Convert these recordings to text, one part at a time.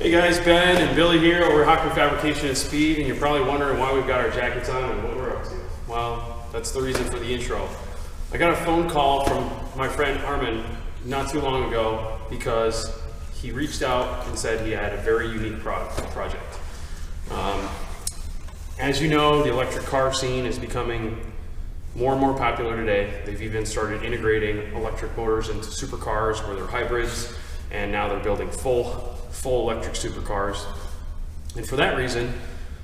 Hey guys, Ben and Billy here over at Hochman Fabrication and Speed, and you're probably wondering why we've got our jackets on and what we're up to. Well, that's the reason for the intro. I got a phone call from my friend Armin not too long ago because he reached out and said he had a very unique project. As you know, the electric car scene is becoming more and more popular today. They've even started integrating electric motors into supercars where they're hybrids, and now they're building full electric supercars. And for that reason,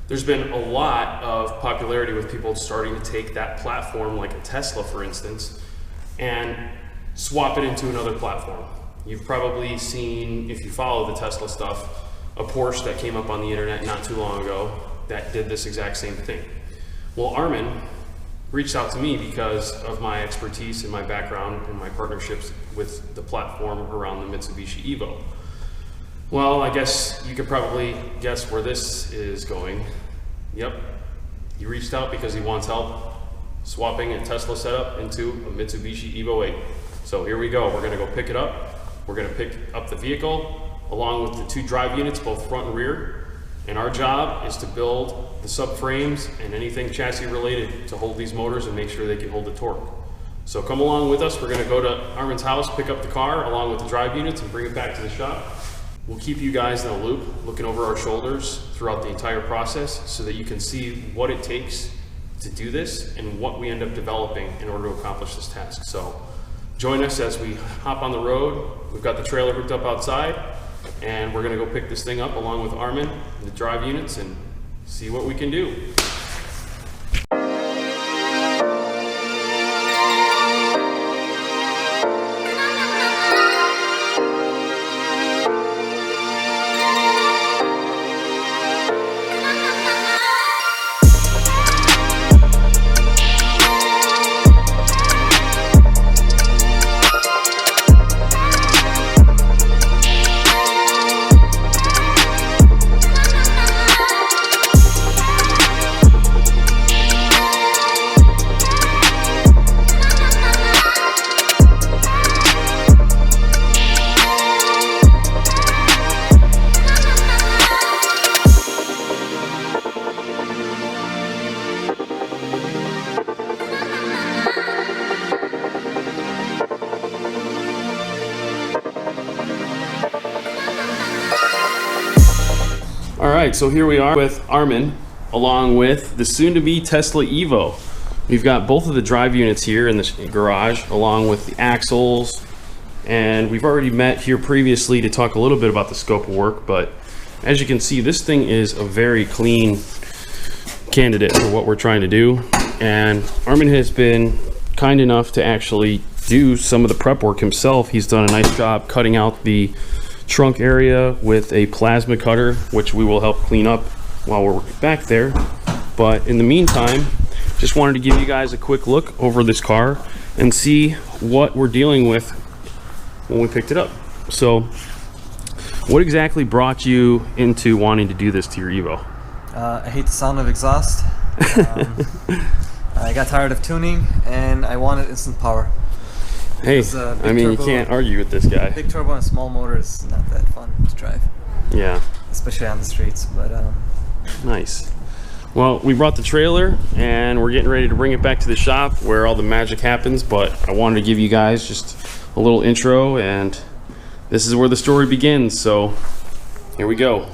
there's been a lot of popularity with people starting to take that platform, like a Tesla for instance, and swap it into another platform. You've probably seen, if you follow the Tesla stuff, a Porsche that came up on the internet not too long ago that did this exact same thing. Well, Armin reached out to me because of my expertise and my background and my partnerships with the platform around the Mitsubishi EVO. Well, I guess you could probably guess where this is going. Yep, he reached out because he wants help swapping a Tesla setup into a Mitsubishi EVO 8. So here we go, we're gonna go pick it up. We're gonna pick up the vehicle along with the two drive units, both front and rear. And our job is to build the subframes and anything chassis related to hold these motors and make sure they can hold the torque. So come along with us. We're gonna go to Armin's house, pick up the car along with the drive units and bring it back to the shop. We'll keep you guys in a loop, looking over our shoulders throughout the entire process so that you can see what it takes to do this and what we end up developing in order to accomplish this task. So join us as we hop on the road. We've got the trailer hooked up outside, and we're gonna go pick this thing up along with Armin and the drive units and see what we can do. All right, so here we are with Armin, along with the soon-to-be Tesla EVO. We've got both of the drive units here in the garage, along with the axles, and we've already met here previously to talk a little bit about the scope of work, but as you can see, this thing is a very clean candidate for what we're trying to do, and Armin has been kind enough to actually do some of the prep work himself. He's done a nice job cutting out the trunk area with a plasma cutter, which we will help clean up while we're back there. But in the meantime, just wanted to give you guys a quick look over this car and see what we're dealing with when we picked it up. So what exactly brought you into wanting to do this to your EVO? I hate the sound of exhaust. I got tired of tuning and I wanted instant power. Hey, I mean, you can't argue with this guy. Big turbo and small motor is not that fun to drive. Yeah. Especially on the streets, but... Nice. Well, we brought the trailer and we're getting ready to bring it back to the shop where all the magic happens, but I wanted to give you guys just a little intro, and this is where the story begins, so here we go.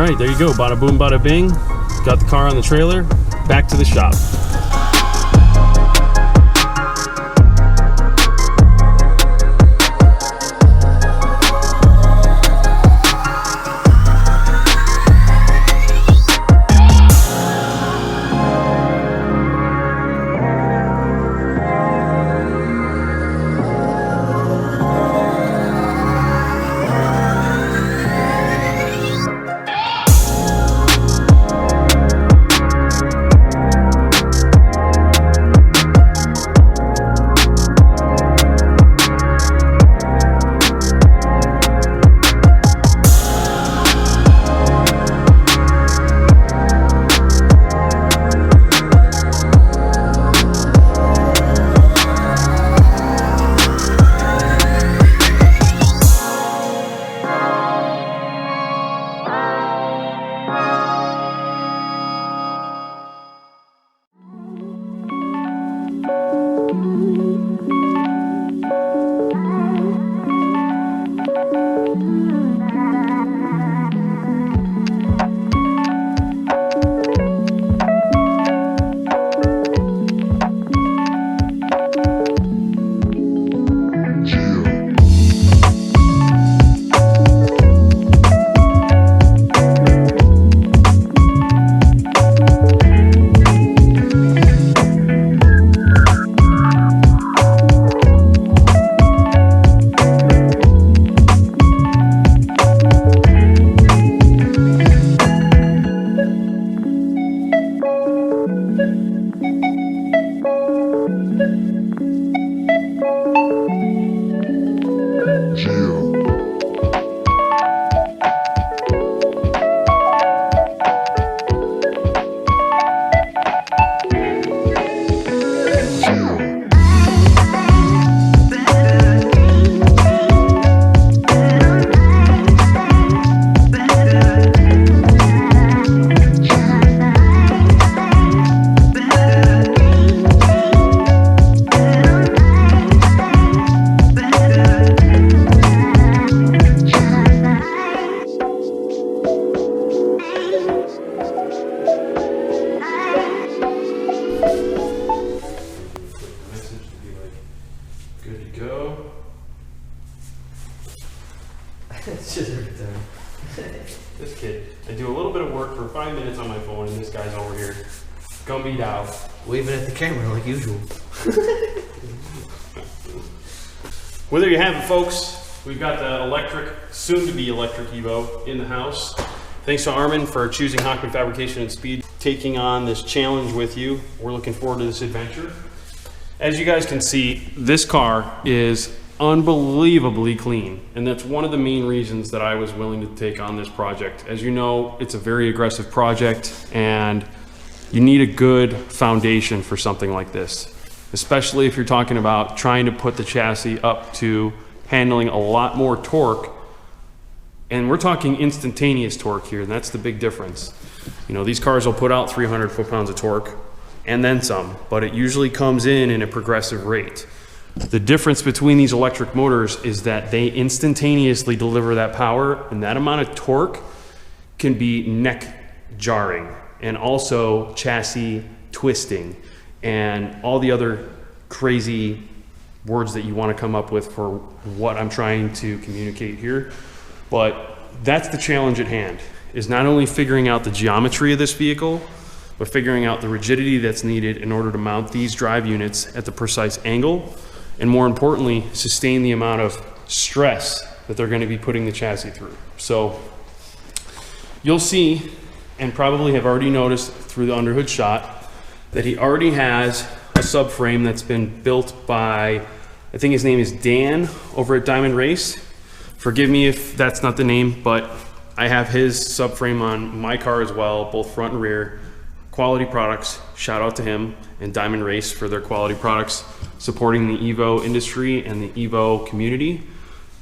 right, there you go. Bada boom, bada bing. Got the car on the trailer. Back to the shop. It's just every time. This kid. I do a little bit of work for 5 minutes on my phone, and this guy's over here gumbied out. Waving at the camera like usual. Well, there you have it, folks. We've got the electric, soon-to-be electric EVO in the house. Thanks to Armin for choosing Hochman Fabrication and Speed, taking on this challenge with you. We're looking forward to this adventure. As you guys can see, this car is unbelievably clean, and that's one of the main reasons that I was willing to take on this project. As you know, it's a very aggressive project, and you need a good foundation for something like this, especially if you're talking about trying to put the chassis up to handling a lot more torque. And we're talking instantaneous torque here, and that's the big difference. You know, these cars will put out 300 foot-pounds of torque and then some, but it usually comes in a progressive rate. The difference between these electric motors is that they instantaneously deliver that power, and that amount of torque can be neck jarring and also chassis twisting and all the other crazy words that you want to come up with for what I'm trying to communicate here. But that's the challenge at hand, is not only figuring out the geometry of this vehicle, but figuring out the rigidity that's needed in order to mount these drive units at the precise angle, and more importantly, sustain the amount of stress that they're going to be putting the chassis through. So you'll see, and probably have already noticed through the underhood shot, that he already has a subframe that's been built by, I think his name is Dan over at Diamond Race. Forgive me if that's not the name, but I have his subframe on my car as well, both front and rear. Quality products, shout out to him and Diamond Race for their quality products, supporting the EVO industry and the EVO community.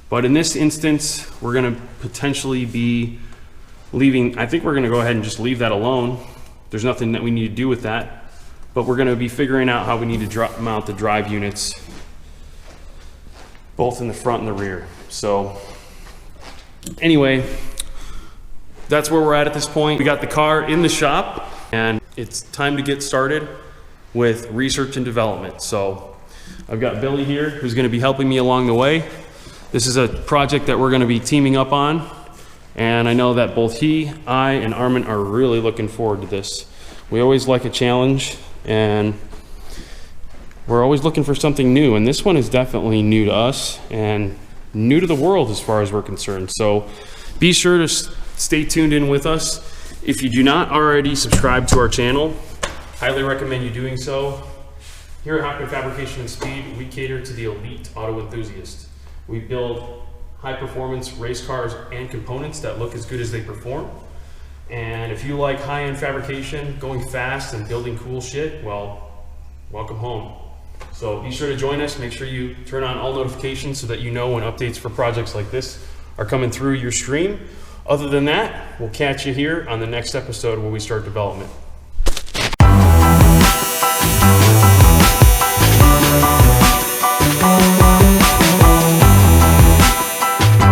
But in this instance, we're gonna potentially be leaving, I think we're gonna go ahead and just leave that alone. There's nothing that we need to do with that, but we're gonna be figuring out how we need to mount the drive units, both in the front and the rear. So anyway, that's where we're at this point. We got the car in the shop, and it's time to get started with research and development. So I've got Billy here, who's gonna be helping me along the way. This is a project that we're gonna be teaming up on, and I know that both he, I, and Armin are really looking forward to this. We always like a challenge, and we're always looking for something new, and this one is definitely new to us and new to the world as far as we're concerned. So be sure to stay tuned in with us. If you do not already subscribe to our channel, highly recommend you doing so. Here at Hochman Fabrication and Speed, we cater to the elite auto enthusiast. We build high performance race cars and components that look as good as they perform. And if you like high-end fabrication, going fast and building cool shit, well, welcome home. So be sure to join us. Make sure you turn on all notifications so that you know when updates for projects like this are coming through your stream. Other than that, we'll catch you here on the next episode where we start development.